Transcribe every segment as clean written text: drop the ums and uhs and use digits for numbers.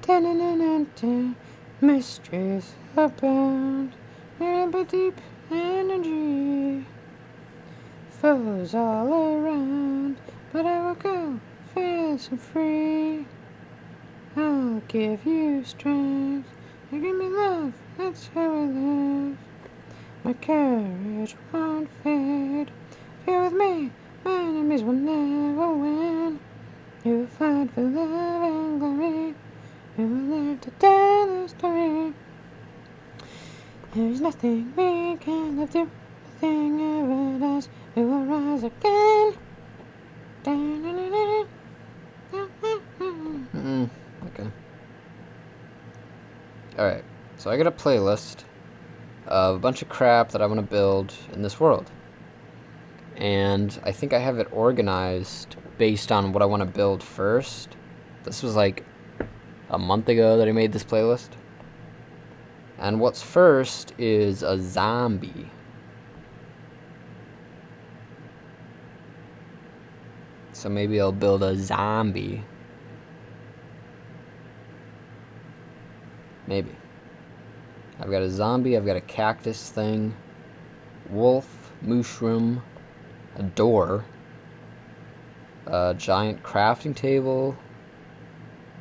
Da-na-na-na-na. Mysteries abound. But deep energy. Foes all around. But I will go fierce and free. I'll give you strength. You give me love. That's how I live. My courage won't fade. If you're with me, my enemies will never win. You will fight for love and glory. You will live to tell the story. There's nothing we can't live through. Nothing ever does. We will rise again. Okay. Alright, so I got a playlist of a bunch of crap that I want to build in this world. And I think I have it organized based on what I want to build first. This was like a month ago that I made this playlist. And what's first is a zombie. So maybe I'll build a zombie. Maybe. I've got a zombie, I've got a cactus thing, wolf, mushroom, a door, a giant crafting table,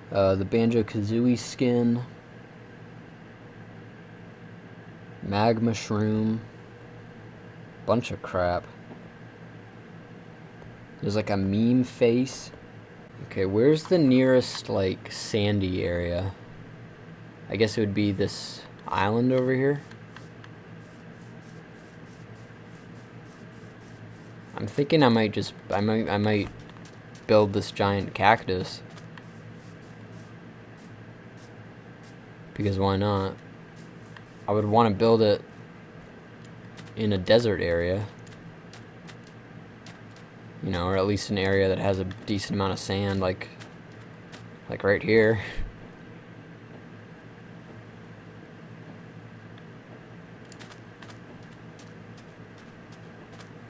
the Banjo-Kazooie skin, mag mushroom, bunch of crap. There's like a meme face. Okay, where's the nearest like sandy area? I guess it would be this island over here. I'm thinking I might build this giant cactus. Because why not? I would want to build it in a desert area. You know, or at least an area that has a decent amount of sand, like right here.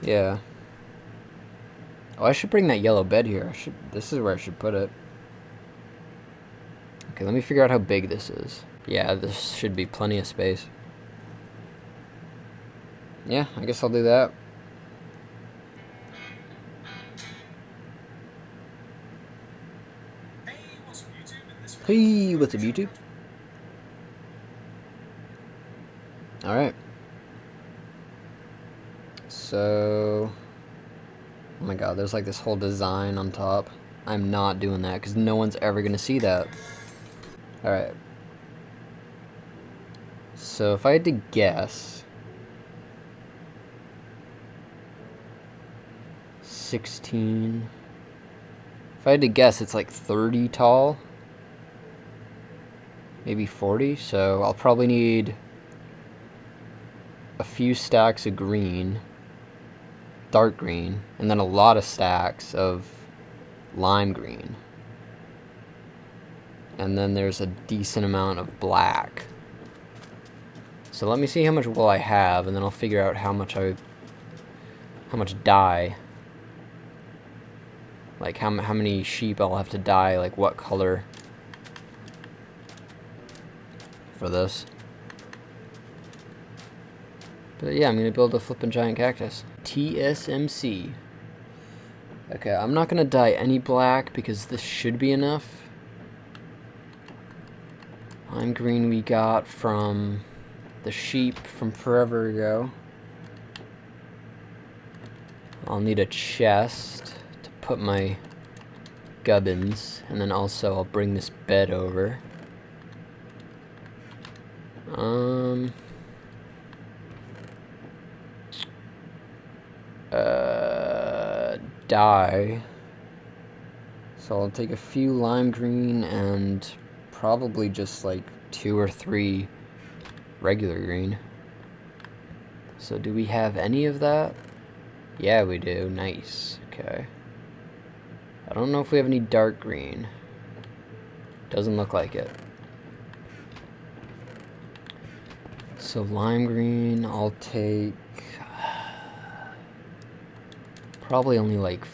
Yeah. Oh, I should bring that yellow bed here. This is where I should put it. Okay, let me figure out how big this is. Yeah, this should be plenty of space. Yeah, I guess I'll do that. Hey, what's up, YouTube? Alright. So... oh my god, there's like this whole design on top. I'm not doing that, because no one's ever going to see that. Alright. So if I had to guess... 16... If I had to guess, it's like 30 tall. Maybe 40, so I'll probably need a few stacks of green, dark green, and then a lot of stacks of lime green. And then there's a decent amount of black. So let me see how much wool I have, and then I'll figure out how much dye. Like how many sheep I'll have to dye, like what color for this. But yeah, I'm gonna build a flippin' giant cactus. TSMC. Okay, I'm not gonna dye any black because this should be enough. Lime green we got from the sheep from forever ago. I'll need a chest to put my gubbins, and then also I'll bring this bed over. Dye. So I'll take a few lime green and probably just like 2 or 3 regular green. So do we have any of that? Yeah, we do. Nice. Okay. I don't know if we have any dark green. Doesn't look like it. So lime green, I'll take probably only like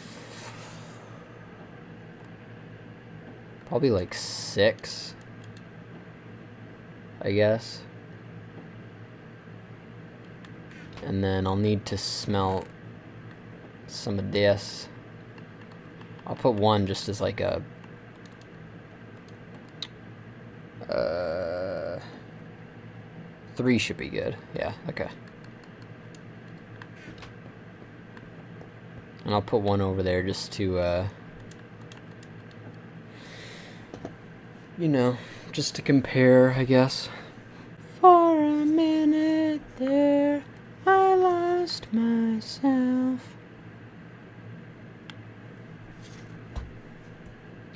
6. I guess. And then I'll need to smelt some of this. I'll put one just as like a... 3 should be good. Yeah, okay. And I'll put one over there just to, you know, just to compare, I guess. For a minute there, I lost myself.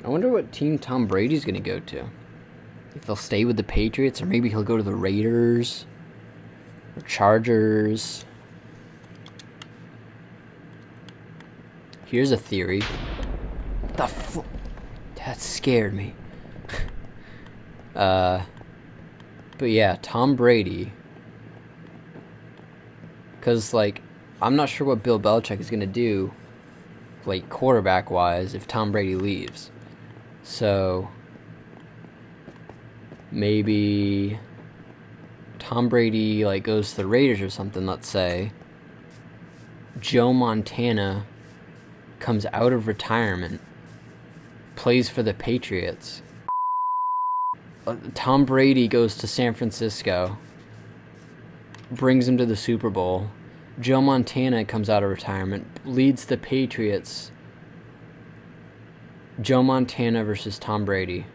I wonder what team Tom Brady's gonna go to. If he'll stay with the Patriots, or maybe he'll go to the Raiders or Chargers. Here's a theory. That scared me. But yeah, Tom Brady. Because, like, I'm not sure what Bill Belichick is going to do, like, quarterback-wise, if Tom Brady leaves. So, maybe Tom Brady, like, goes to the Raiders or something, let's say. Joe Montana comes out of retirement, plays for the Patriots. Tom Brady goes to San Francisco, brings him to the Super Bowl. Joe Montana comes out of retirement, leads the Patriots. Joe Montana versus Tom Brady.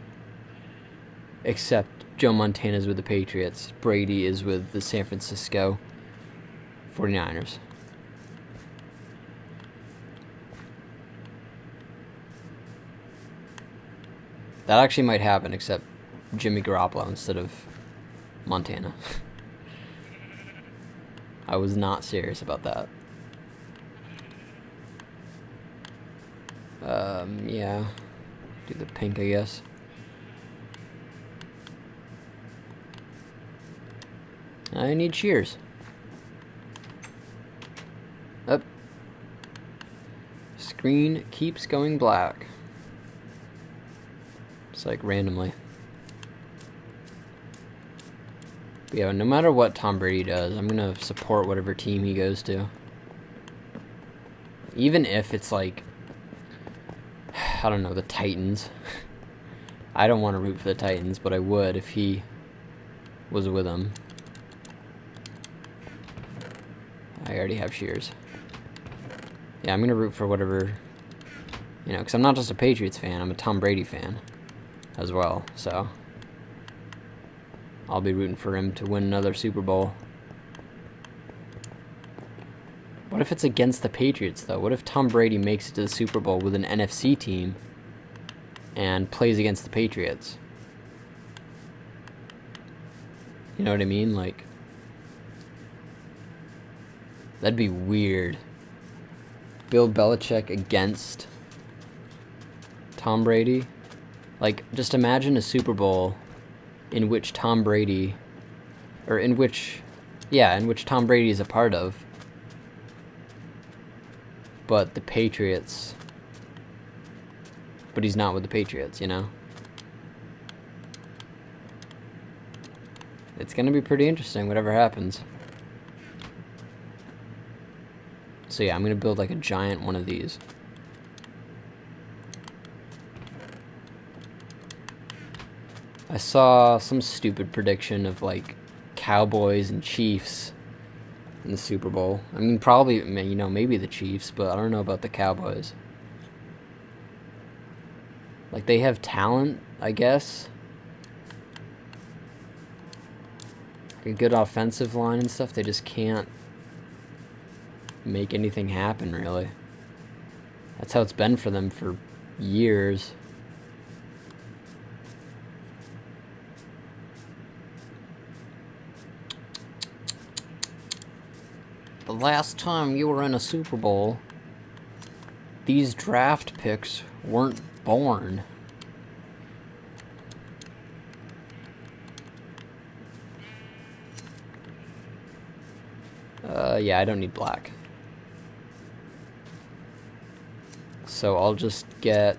Except Joe Montana's with the Patriots. Brady is with the San Francisco 49ers. That actually might happen, except Jimmy Garoppolo instead of Montana. I was not serious about that. Yeah. Do the pink, I guess. I need shears. Up. Screen keeps going black. It's like randomly. But yeah, no matter what Tom Brady does, I'm gonna support whatever team he goes to. Even if it's like, I don't know, the Titans. I don't want to root for the Titans, but I would if he was with them. I already have shears. Yeah, I'm gonna root for whatever, you know, because I'm not just a Patriots fan, I'm a Tom Brady fan as well, so I'll be rooting for him to win another Super Bowl. What if it's against the Patriots, though? What if Tom Brady makes it to the Super Bowl with an NFC team and plays against the Patriots? You know what I mean? Like, that'd be weird. Bill Belichick against Tom Brady? Like, just imagine a Super Bowl in which Tom Brady, or in which Tom Brady is a part of, but the Patriots, but he's not with the Patriots, you know? It's gonna be pretty interesting, whatever happens. So yeah, I'm gonna build like a giant one of these. I saw some stupid prediction of like Cowboys and Chiefs in the Super Bowl. I mean, probably, you know, maybe the Chiefs, but I don't know about the Cowboys. Like, they have talent, I guess. Like a good offensive line and stuff. They just can't make anything happen, really. That's how it's been for them for years. The last time you were in a Super Bowl, these draft picks weren't born. Yeah, I don't need black. So I'll just get...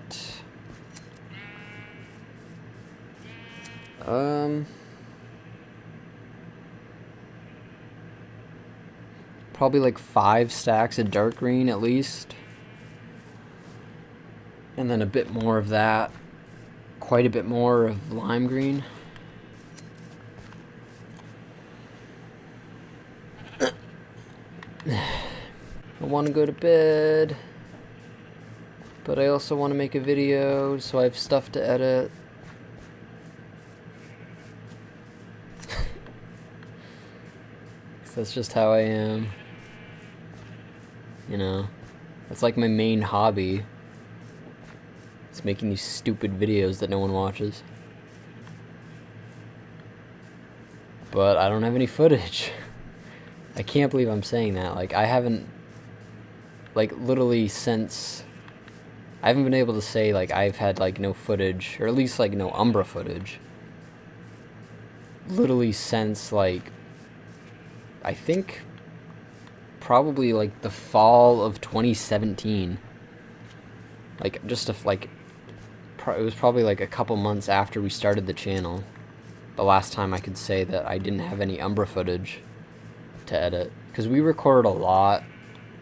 probably like 5 stacks of dark green at least. And then a bit more of that. Quite a bit more of lime green. I want to go to bed, but I also want to make a video, so I have stuff to edit. That's just how I am. You know, that's like my main hobby. It's making these stupid videos that no one watches. But I don't have any footage. I can't believe I'm saying that. Like, I haven't, like, literally since, I haven't been able to say, like, I've had, like, no footage, or at least, like, no UMBRA footage. Literally since, like, I think probably, like, the fall of 2017. Like, just a, like, it was probably, like, a couple months after we started the channel. The last time I could say that I didn't have any UMBRA footage to edit, because we recorded a lot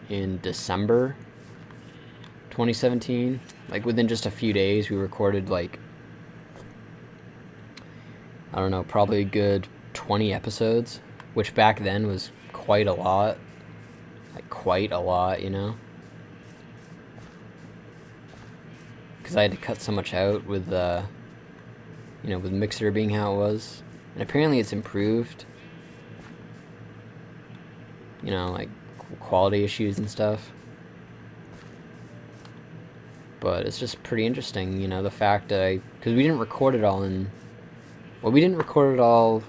in December 2017. Like, within just a few days we recorded, like, I don't know, probably a good 20 episodes, which back then was quite a lot. Like, quite a lot, you know, because I had to cut so much out with you know, with Mixer being how it was. And apparently it's improved, you know, like quality issues and stuff. But it's just pretty interesting, you know, the fact that because we didn't record it all in, well, we didn't record it all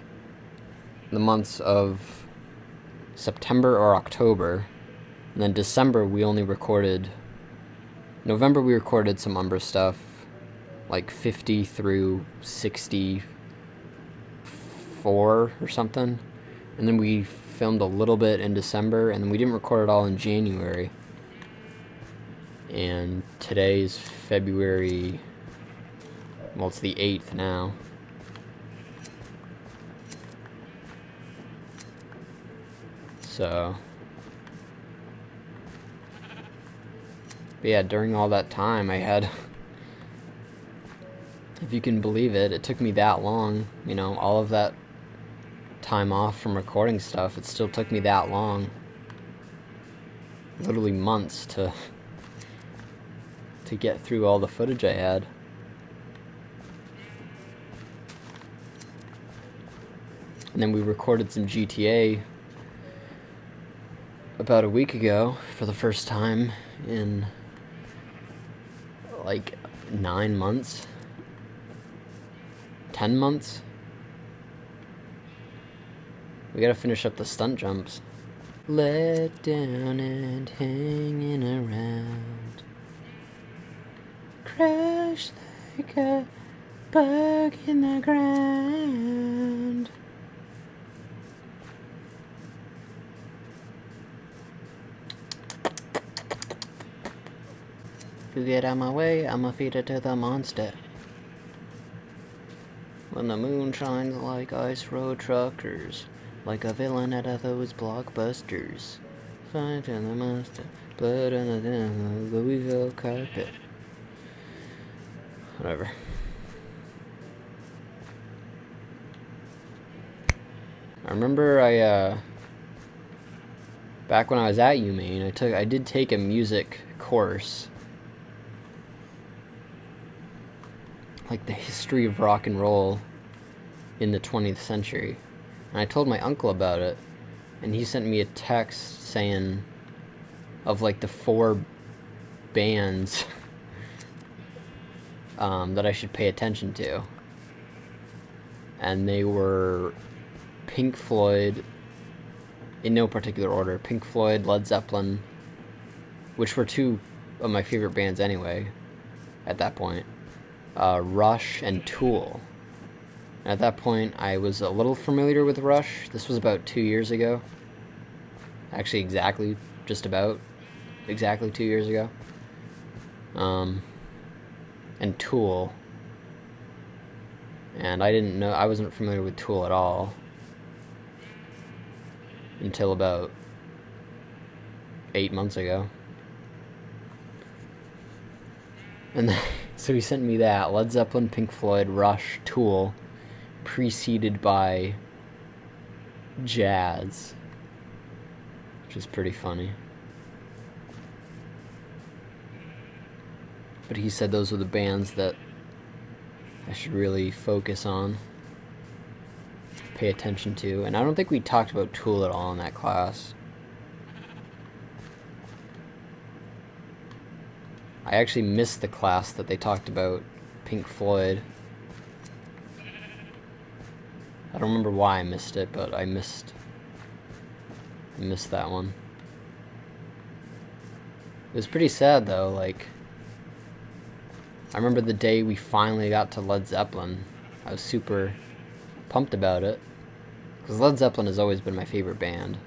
the months of September or October. And then December we only recorded, November we recorded some UMBRA stuff, like 50 through 64 or something. And then we filmed a little bit in December, and then we didn't record it all in January. And today's February, well, it's the 8th now. So, but yeah, during all that time I had, if you can believe it, it took me that long, you know, all of that time off from recording stuff, it still took me that long, literally months to get through all the footage I had. And then we recorded some GTA about a week ago for the first time in like 9 months, 10 months. We gotta finish up the stunt jumps. Let down and hanging around, crash like a bug in the ground. If you get out my way, I'ma feed it to the monster. When the moon shines like ice road truckers, like a villain out of those blockbusters. Fight in the monster, blood on the Louisville carpet. Whatever. I remember back when I was at UMaine, I did take a music course, like the history of rock and roll in the 20th century. And I told my uncle about it, and he sent me a text saying of like the 4 bands that I should pay attention to. And they were Pink Floyd, in no particular order, Pink Floyd, Led Zeppelin, which were 2 of my favorite bands anyway, at that point, Rush, and Tool. At that point, I was a little familiar with Rush. This was about 2 years ago. Actually, just about exactly 2 years ago. And Tool. And I wasn't familiar with Tool at all until about 8 months ago. And then, so he sent me that. Led Zeppelin, Pink Floyd, Rush, Tool, preceded by jazz, which is pretty funny. But he said those were the bands that I should really focus on, pay attention to. And I don't think we talked about Tool at all in that class. I actually missed the class that they talked about Pink Floyd. I don't remember why I missed it, but I missed that one. It was pretty sad though, like, I remember the day we finally got to Led Zeppelin. I was super pumped about it, because Led Zeppelin has always been my favorite band.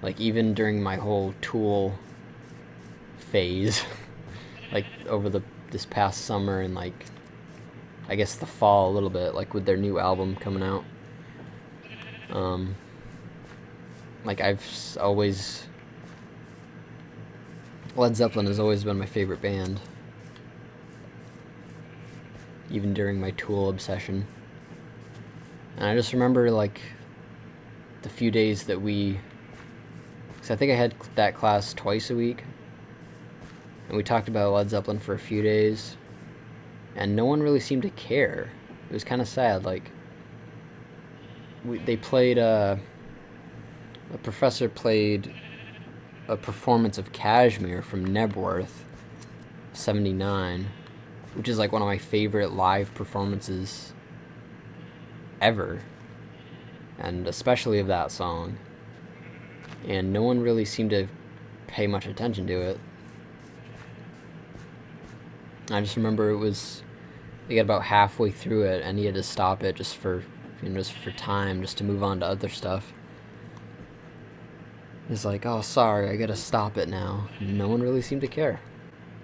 Like, even during my whole Tool phase, like over this past summer and like I guess the fall a little bit, like with their new album coming out. Like Led Zeppelin has always been my favorite band, even during my Tool obsession. And I just remember like the few days that because I think I had that class twice a week, and we talked about Led Zeppelin for a few days, and no one really seemed to care. It was kind of sad. Like, they played, a professor played a performance of Kashmir from Nebworth, 79, which is like one of my favorite live performances ever, and especially of that song. And no one really seemed to pay much attention to it. I just remember they got about halfway through it and he had to stop it just for time, just to move on to other stuff. He's like, oh, sorry, I gotta stop it now. No one really seemed to care.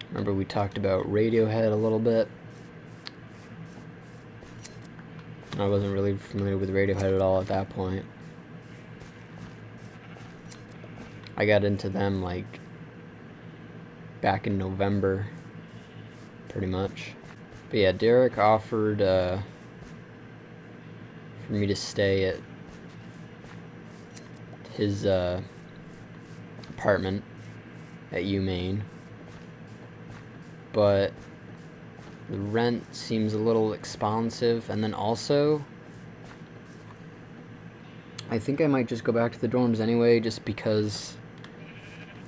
Remember we talked about Radiohead a little bit. I wasn't really familiar with Radiohead at all at that point. I got into them like back in November, pretty much. But yeah, Derek offered for me to stay at his apartment at UMaine, but the rent seems a little expensive, and then also I think I might just go back to the dorms anyway, just because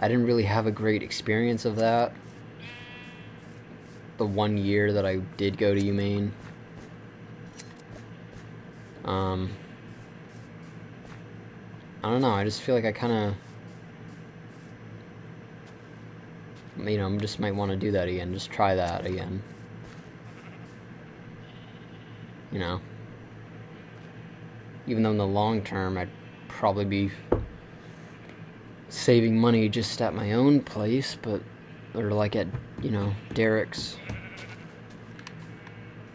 I didn't really have a great experience of that the 1 year that I did go to UMaine. I don't know, I just feel like I kind of, just might want to do that again, just try that again. Even though in the long term I'd probably be saving money just at my own place, or like at, Derek's,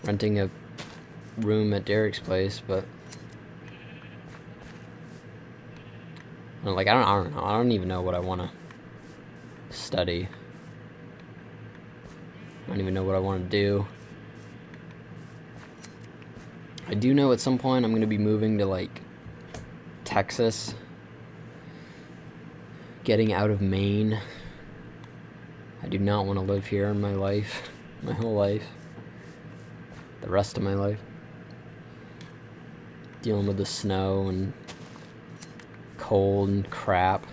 renting a room at Derek's place, but like, I don't know, I don't even know what I want to study. I don't even know what I want to do. I do know at some point I'm going to be moving to, like, Texas. Getting out of Maine. I do not want to live here in my life. My whole life. The rest of my life. Dealing with the snow and cold and crap.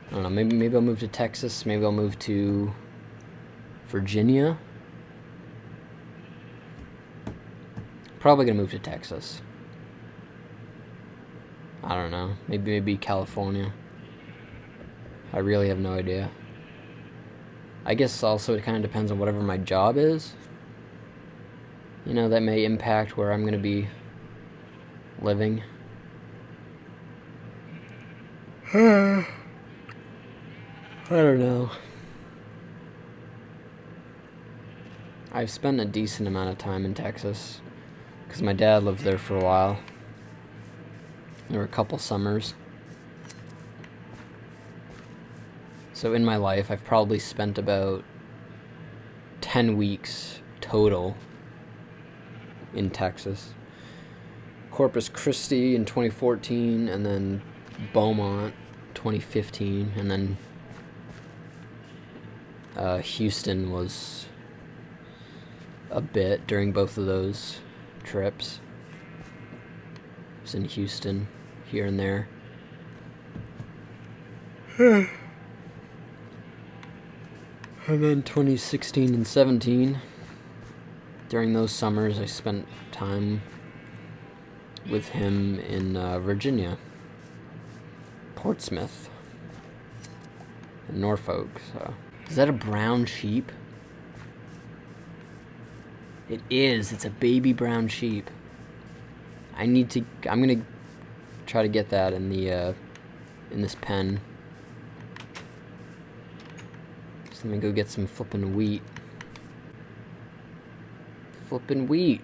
I don't know, maybe I'll move to Texas. Maybe I'll move to Virginia. Probably gonna move to Texas. I don't know. Maybe California. I really have no idea. I guess also it kind of depends on whatever my job is. That may impact where I'm gonna be living. I don't know. I've spent a decent amount of time in Texas, because my dad lived there for a while. There were a couple summers. So in my life, I've probably spent about 10 weeks total in Texas. Corpus Christi in 2014, and then Beaumont 2015, and then Houston was a bit during both of those trips. I was in Houston here and there. And then 2016 and 17, during those summers, I spent time with him in Virginia, Portsmouth, and Norfolk. So, is that a brown sheep? It is. It's a baby brown sheep. I'm gonna try to get that in the in this pen. So let me go get some flippin' wheat. Flippin' wheat.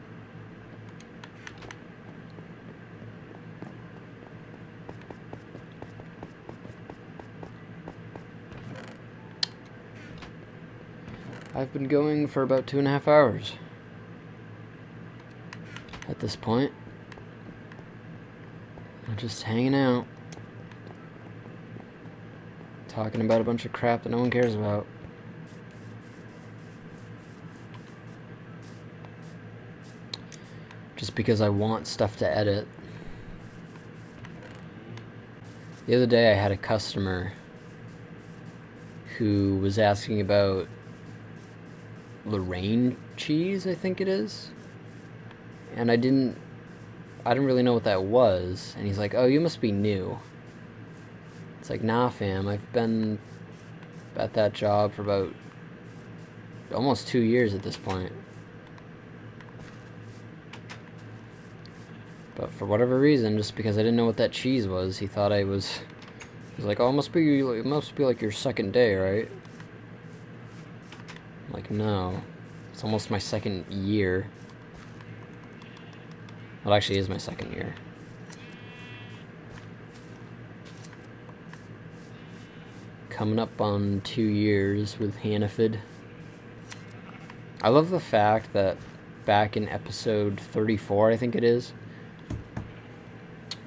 I've been going for about 2.5 hours at this point. I'm just hanging out, talking about a bunch of crap that no one cares about. Just because I want stuff to edit. The other day I had a customer who was asking about Lorraine cheese, I think it is. And I didn't really know what that was. And he's like, "Oh, you must be new." It's like, "Nah, fam, I've been at that job for about almost 2 years at this point." But for whatever reason, just because I didn't know what that cheese was, he thought he was like, "Oh, it must be like your second day, right?" I'm like, no. It's almost my second year. Well, it actually is my second year. Coming up on 2 years with Hannaford. I love the fact that back in episode 34, I think it is,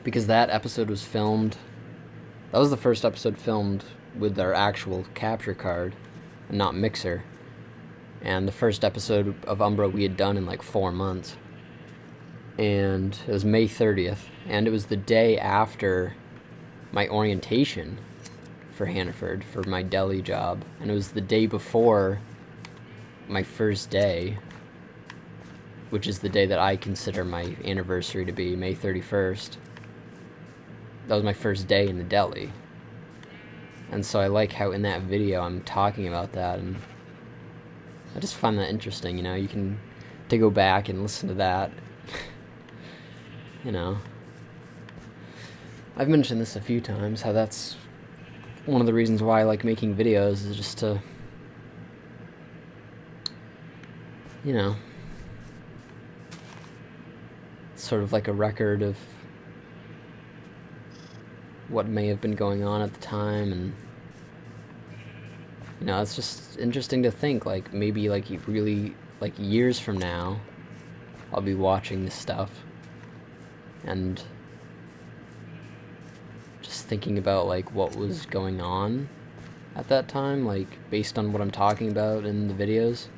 because that episode was filmed, that was the first episode filmed with our actual capture card and not mixer. And the first episode of UMBRA we had done in like 4 months. And it was May 30th. And it was the day after my orientation for Hannaford, for my deli job. And it was the day before my first day, which is the day that I consider my anniversary to be, May 31st. That was my first day in the deli. And so I like how in that video I'm talking about that, and I just find that interesting, you know. You can to go back and listen to that. You know, I've mentioned this a few times, how that's one of the reasons why I like making videos, is just to, you know, sort of like a record of what may have been going on at the time. And you know, it's just interesting to think, like, maybe, like, really, like, years from now, I'll be watching this stuff and just thinking about, like, what was going on at that time, like, based on what I'm talking about in the videos.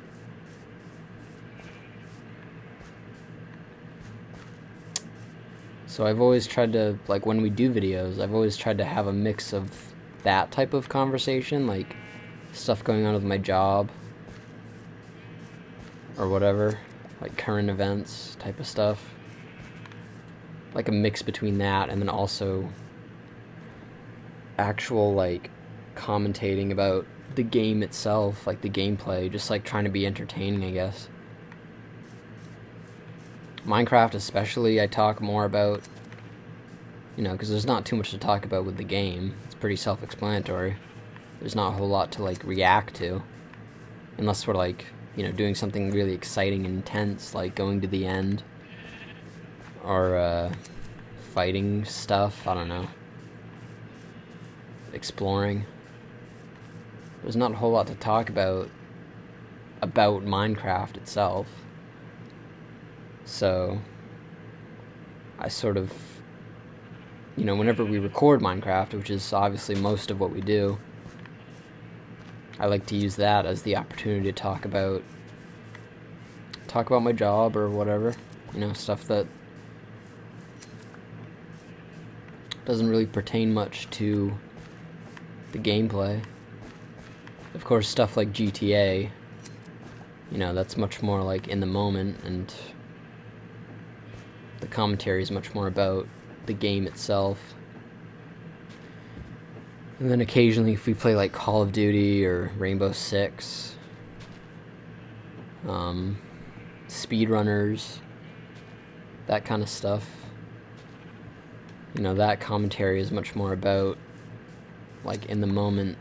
So I've always tried to, like, when we do videos, I've always tried to have a mix of that type of conversation, like, stuff going on with my job or whatever, like current events type of stuff, like a mix between that and then also actual, like, commentating about the game itself, like the gameplay, just like trying to be entertaining, I guess. Minecraft especially, I talk more about, you know, because there's not too much to talk about with the game. It's pretty self-explanatory. There's not a whole lot to, like, react to, unless we're, like, you know, doing something really exciting and intense, like going to the end, or fighting stuff, I don't know. Exploring. There's not a whole lot to talk about Minecraft itself. So I sort of, whenever we record Minecraft, which is obviously most of what we do, I like to use that as the opportunity to talk about my job or whatever, stuff that doesn't really pertain much to the gameplay. Of course, stuff like GTA, that's much more like in the moment, and the commentary is much more about the game itself. And then occasionally if we play like Call of Duty or Rainbow Six, speedrunners, that kind of stuff, that commentary is much more about like in the moment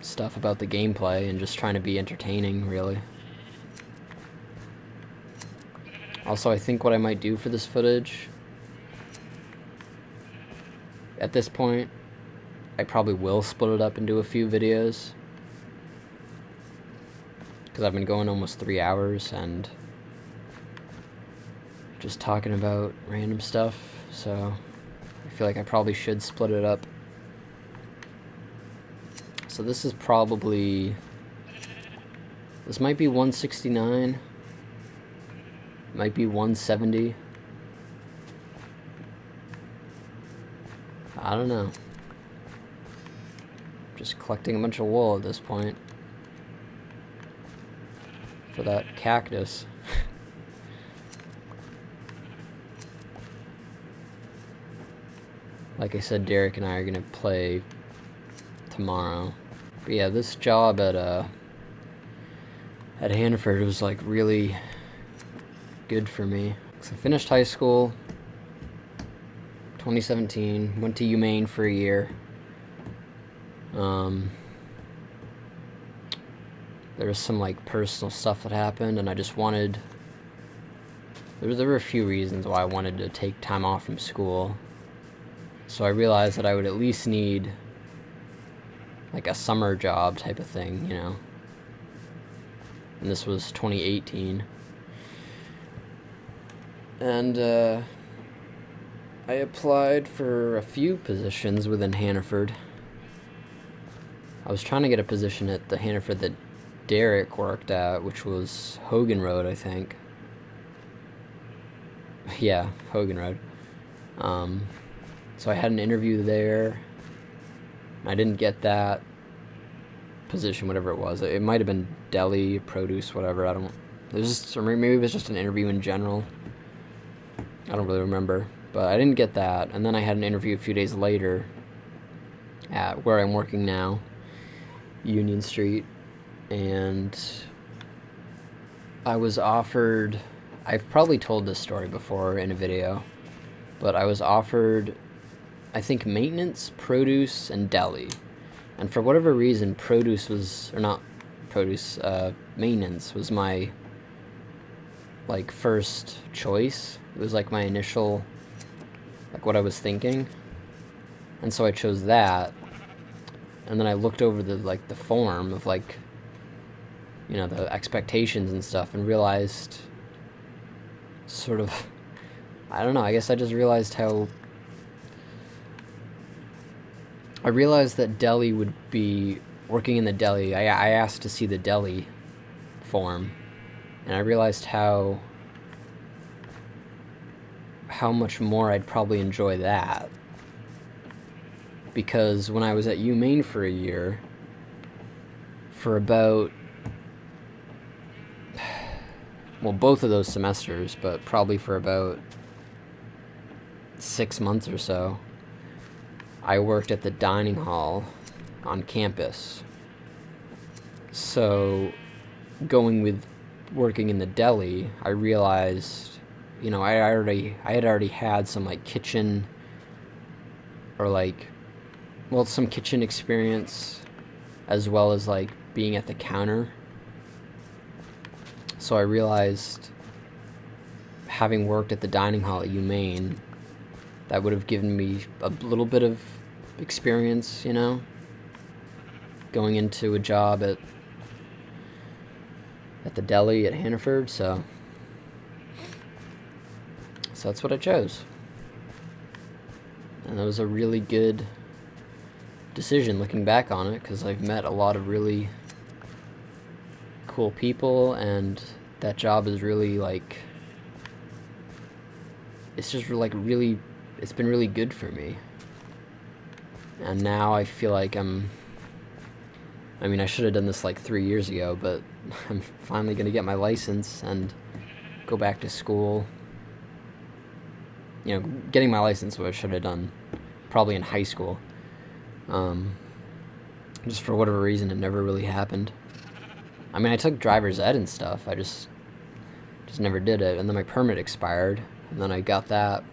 stuff about the gameplay and just trying to be entertaining, really. Also, I think what I might do for this footage, at this point, I probably will split it up into a few videos, because I've been going almost 3 hours and just talking about random stuff, so I feel like I probably should split it up. So this is probably, this might be 169, might be 170. I don't know. Just collecting a bunch of wool at this point for that cactus. Like I said, Derek and I are gonna play tomorrow. But yeah, this job at Hannaford was like really good for me. So I finished high school 2017, went to UMaine for a year. There was some like personal stuff that happened, and I just wanted, there were a few reasons why I wanted to take time off from school. So I realized that I would at least need like a summer job type of thing, and this was 2018. And I applied for a few positions within Hannaford. I was trying to get a position at the Hannaford that Derek worked at, which was Hogan Road, I think. Yeah, Hogan Road. So I had an interview there. I didn't get that position, whatever it was. It might have been deli, produce, whatever. I don't. It was just, or maybe it was just an interview in general. I don't really remember, but I didn't get that. And then I had an interview a few days later at where I'm working now, Union Street, and I was offered, I've probably told this story before in a video, but I was offered, I think, maintenance, produce, and deli. And for whatever reason, produce was, or not produce, maintenance was my like first choice. It was like my initial, like what I was thinking, and so I chose that. And then I looked over the form of like, the expectations and stuff, and realized sort of, I don't know, I guess I just realized how, I realized that deli would be, working in the deli, I asked to see the deli form, and I realized how much more I'd probably enjoy that. Because when I was at UMaine for a year, for about, well, both of those semesters, but probably for about 6 months or so, I worked at the dining hall on campus. So going with working in the deli, I realized, I had already had some like kitchen, or like, well, some kitchen experience, as well as like being at the counter. So I realized, having worked at the dining hall at UMaine that would have given me a little bit of experience, you know, going into a job at the deli at Hannaford, so that's what I chose. And that was a really good decision looking back on it, because I've met a lot of really cool people, and that job is really, like, it's just like really, it's been really good for me. And now I feel like I mean, I should have done this like 3 years ago, but I'm finally going to get my license and go back to school. You know, getting my license, what I should have done probably in high school. Just for whatever reason, it never really happened. I mean, I took driver's ed and stuff. I just never did it. And then my permit expired, and then I got that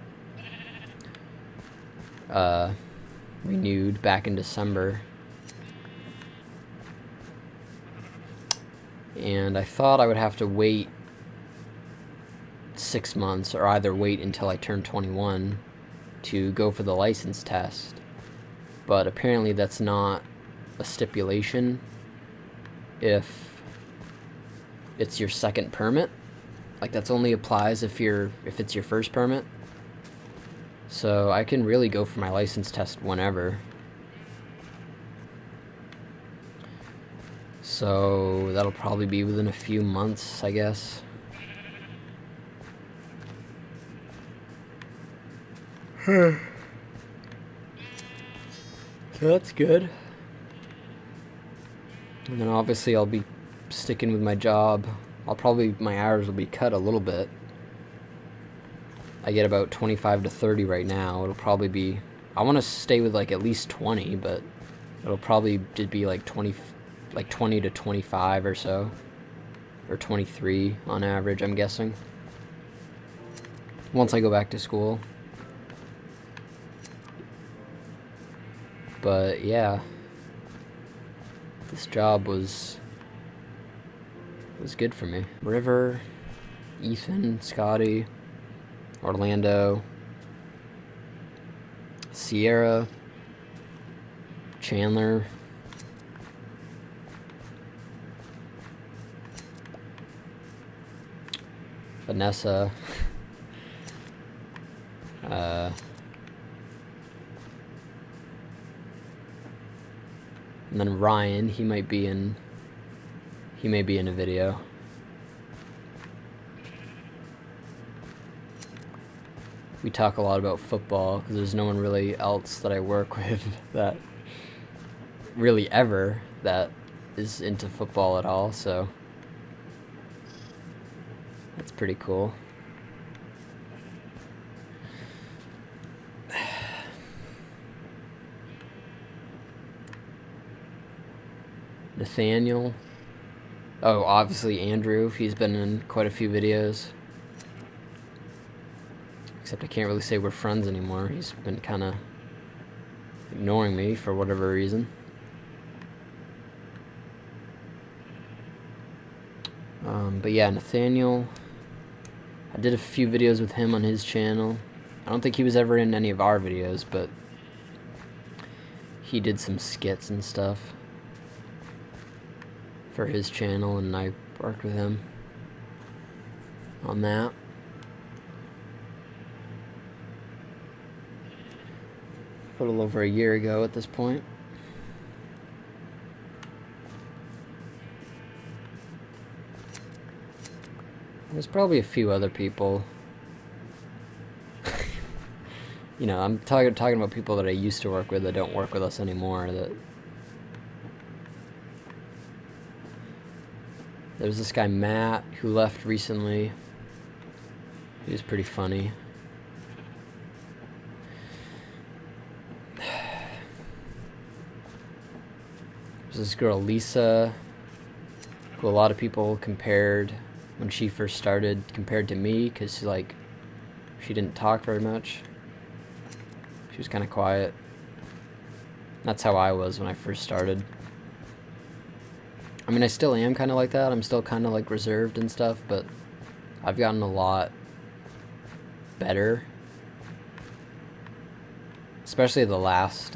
renewed back in December. And I thought I would have to wait 6 months, or either wait until I turned 21 to go for the license test. But apparently that's not a stipulation if it's your second permit. Like, that's only applies if it's your first permit. So I can really go for my license test whenever. So that'll probably be within a few months, I guess. So that's good. And then obviously I'll be sticking with my job. My hours will be cut a little bit. I get about 25 to 30 right now. It'll probably be, I want to stay with like at least 20, but it'll probably just be like 20 to 25 or so, or 23 on average, I'm guessing, once I go back to school. But yeah, this job was good for me. River, Ethan, Scotty, Orlando, Sierra, Chandler, Vanessa, and then Ryan. He may be in a video. We talk a lot about football because there's no one really else that I work with that really ever that is into football at all, so that's pretty cool. Nathaniel. Oh, obviously Andrew. He's been in quite a few videos. Except I can't really say we're friends anymore. He's been kind of ignoring me for whatever reason. But yeah, Nathaniel. I did a few videos with him on his channel. I don't think he was ever in any of our videos, but he did some skits and stuff for his channel, and I worked with him on that. A little over a year ago at this point. There's probably a few other people. You know, I'm talking about people that I used to work with that don't work with us anymore. There's this guy Matt who left recently. He was pretty funny. There's this girl Lisa, who a lot of people compared when she first started, compared to me, because she didn't talk very much. She was kind of quiet. That's how I was when I first started. I mean, I still am kind of like that. I'm still kind of like reserved and stuff, but I've gotten a lot better especially the last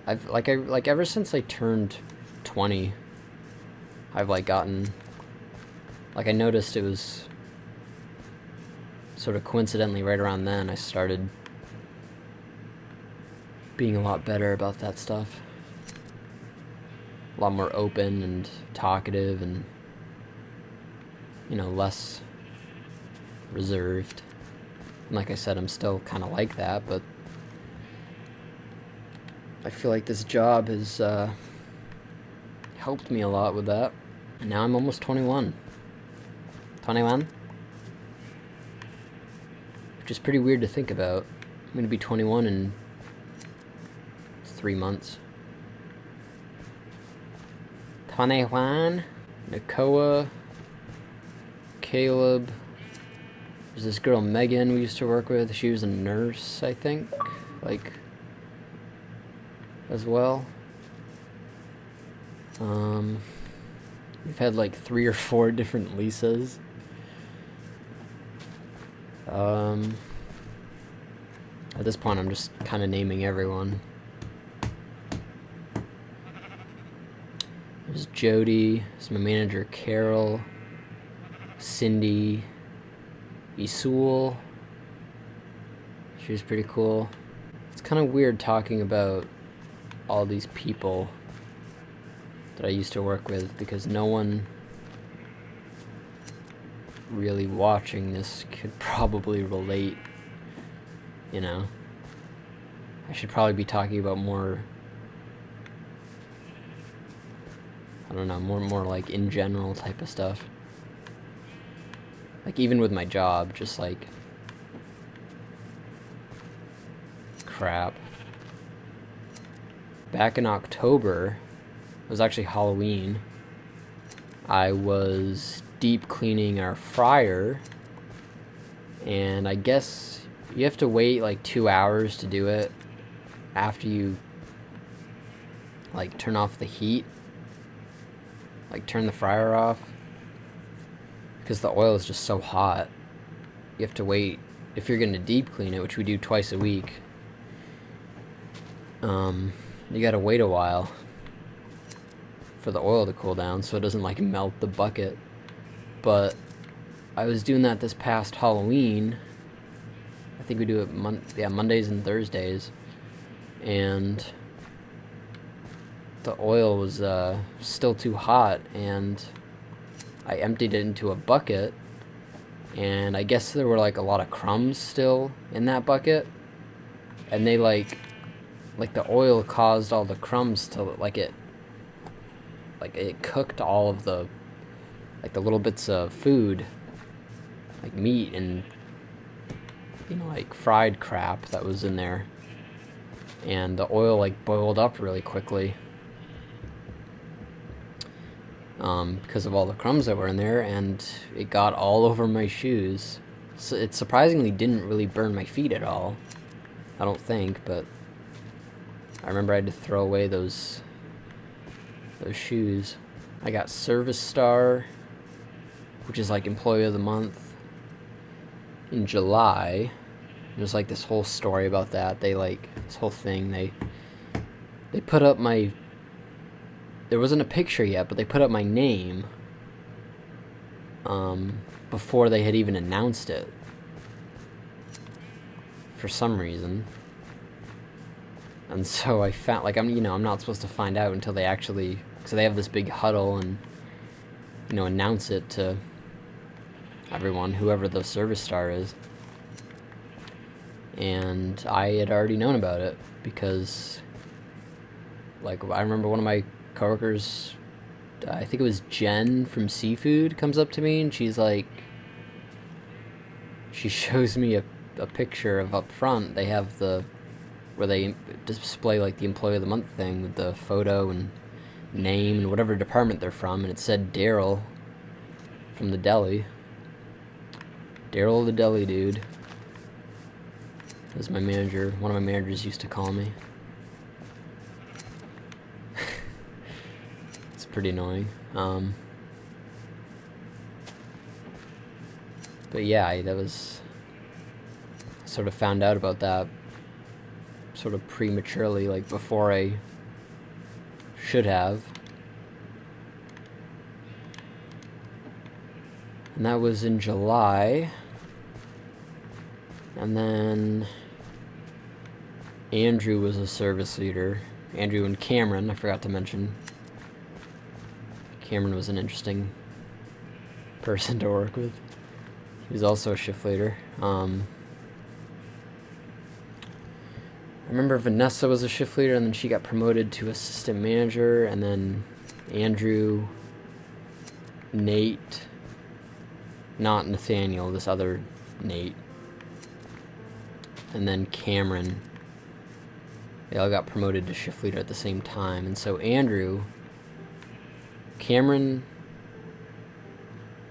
ever since I turned 20, I've gotten, I noticed it was sort of coincidentally right around then I started being a lot better about that stuff. A lot more open and talkative and, less reserved. And like I said, I'm still kind of like that, but I feel like this job has helped me a lot with that. And now I'm almost 21. 21? Which is pretty weird to think about. I'm going to be 21 in 3 months. 21? Nakoa, Caleb. There's this girl Megan we used to work with. She was a nurse, I think, as well. We've had 3 or 4 different Lisas. At this point, I'm just kind of naming everyone. There's Jody, there's my manager Carol, Cindy, Isul. She was pretty cool. It's kind of weird talking about all these people that I used to work with because no one really watching this could probably relate, I should probably be talking about more, I don't know, more in general type of stuff. Even with my job, just crap. Back in October, it was actually Halloween, I was deep cleaning our fryer, and I guess you have to wait 2 hours to do it after you turn off the heat, turn the fryer off, because the oil is just so hot. You have to wait if you're going to deep clean it, which we do twice a week. You gotta wait a while for the oil to cool down so it doesn't melt the bucket. But I was doing that this past Halloween. I think we do it Mondays and Thursdays, and the oil was still too hot, and I emptied it into a bucket, and I guess there were a lot of crumbs still in that bucket, and they the oil caused all the crumbs to it cooked all of the the little bits of food, meat and fried crap that was in there, and the oil boiled up really quickly because of all the crumbs that were in there, and it got all over my shoes. So it surprisingly didn't really burn my feet at all, I don't think, but I remember I had to throw away those shoes. I got Service Star, which is Employee of the Month, in July. There's this whole story about that. They this whole thing. They put up my. There wasn't a picture yet, but they put up my name. Before they had even announced it. For some reason. And so I found, I'm not supposed to find out until they actually, so they have this big huddle and, announce it to everyone, whoever the Service Star is. And I had already known about it because, I remember one of my coworkers, I think it was Jen from Seafood, comes up to me and she's she shows me a picture of up front. They have where they display the Employee of the Month thing with the photo and name and whatever department they're from, and it said Daryl from the deli. Daryl the deli dude. As my manager, one of my managers used to call me. It's pretty annoying. But yeah, that was sort of found out about that sort of prematurely, like before I should have. And that was in July. And then Andrew was a service leader. Andrew and Cameron, I forgot to mention. Cameron was an interesting person to work with. He was also a shift leader. I remember Vanessa was a shift leader, and then she got promoted to assistant manager, and then Andrew, Nate, not Nathaniel, this other Nate, and then Cameron, they all got promoted to shift leader at the same time. And so Cameron,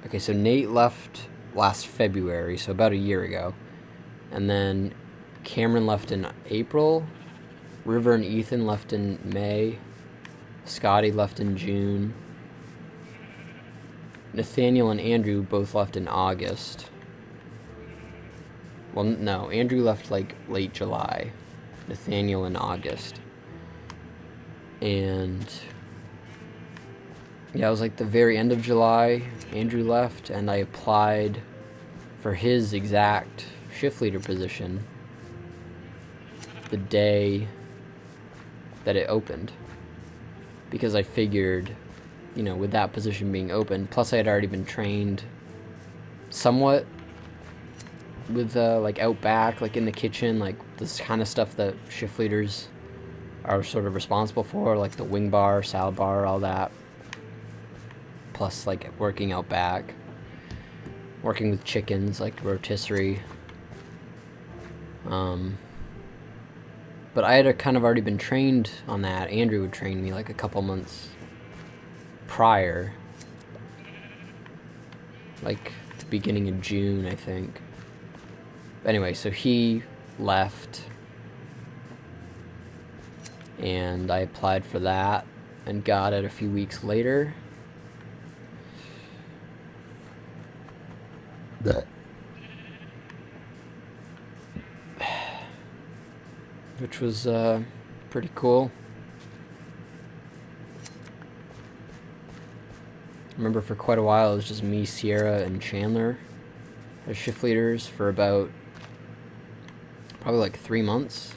okay, so Nate left last February, so about a year ago, and then Cameron left in April, River and Ethan left in May, Scotty left in June, Nathaniel and Andrew both left in August. Well, no, Andrew left like late July, Nathaniel in August. And yeah, it was like the very end of July, Andrew left, and I applied for his exact shift leader position the day that it opened. Because I figured, you know, with that position being open, plus I had already been trained somewhat with like out back, like in the kitchen, like this kind of stuff that shift leaders are sort of responsible for, like the wing bar, salad bar, all that. Plus like working out back, working with chickens, like rotisserie. But I had kind of already been trained on that. Andrew would train me like a couple months prior, like the beginning of June, I think. Anyway, so he left, and I applied for that and got it a few weeks later. Which was pretty cool. I remember for quite a while it was just me, Sierra, and Chandler as shift leaders for about probably like 3 months,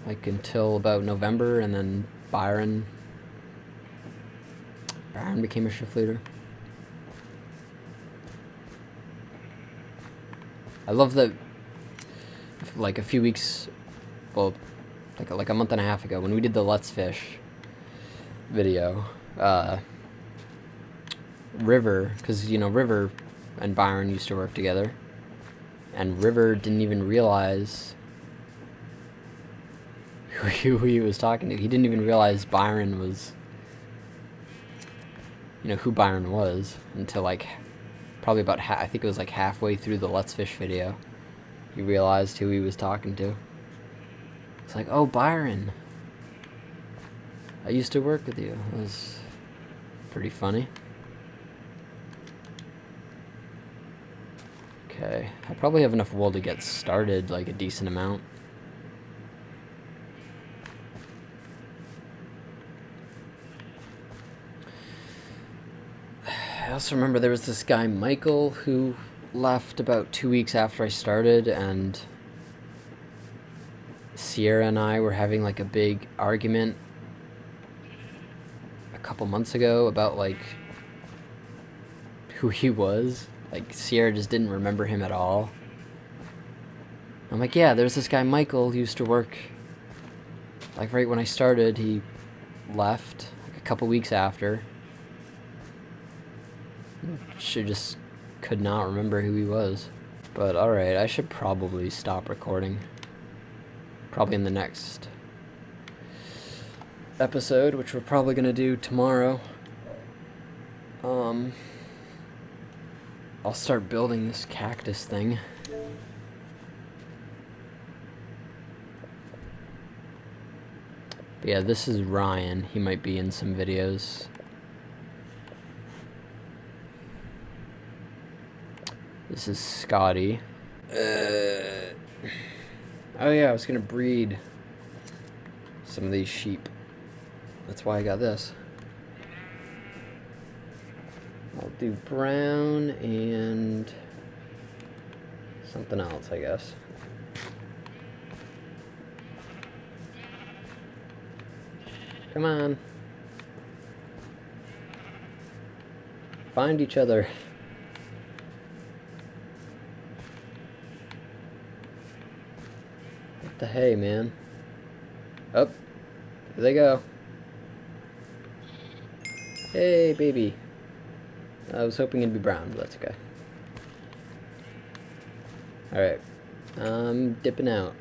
like until about November, and then Byron became a shift leader. I love that, like a few weeks, well, like a month and a half ago when we did the Let's Fish video, River, because you know River and Byron used to work together, and River didn't even realize who he was talking to. He didn't even realize Byron was, you know, who Byron was until like probably about I think it was like halfway through the Let's Fish video. He realized who he was talking to. It's like, oh, Byron, I used to work with you. It was pretty funny. Okay, I probably have enough wool to get started, like a decent amount. I also remember there was this guy, Michael, who left about 2 weeks after I started, and Sierra and I were having like a big argument a couple months ago about like who he was. Like Sierra just didn't remember him at all. I'm like, yeah, there's this guy Michael who used to work, like right when I started. He left like a couple weeks after. She just could not remember who he was. But alright, I should probably stop recording. Probably in the next episode, which we're probably gonna do tomorrow. I'll start building this cactus thing. But yeah, this is Ryan. He might be in some videos. This is Scotty. Oh yeah, I was gonna breed some of these sheep. That's why I got this. I'll do brown and something else, I guess. Come on. Find each other. What the hey, man? Up. There they go. Hey, baby. I was hoping it'd be brown, but that's okay. Alright. I'm dipping out.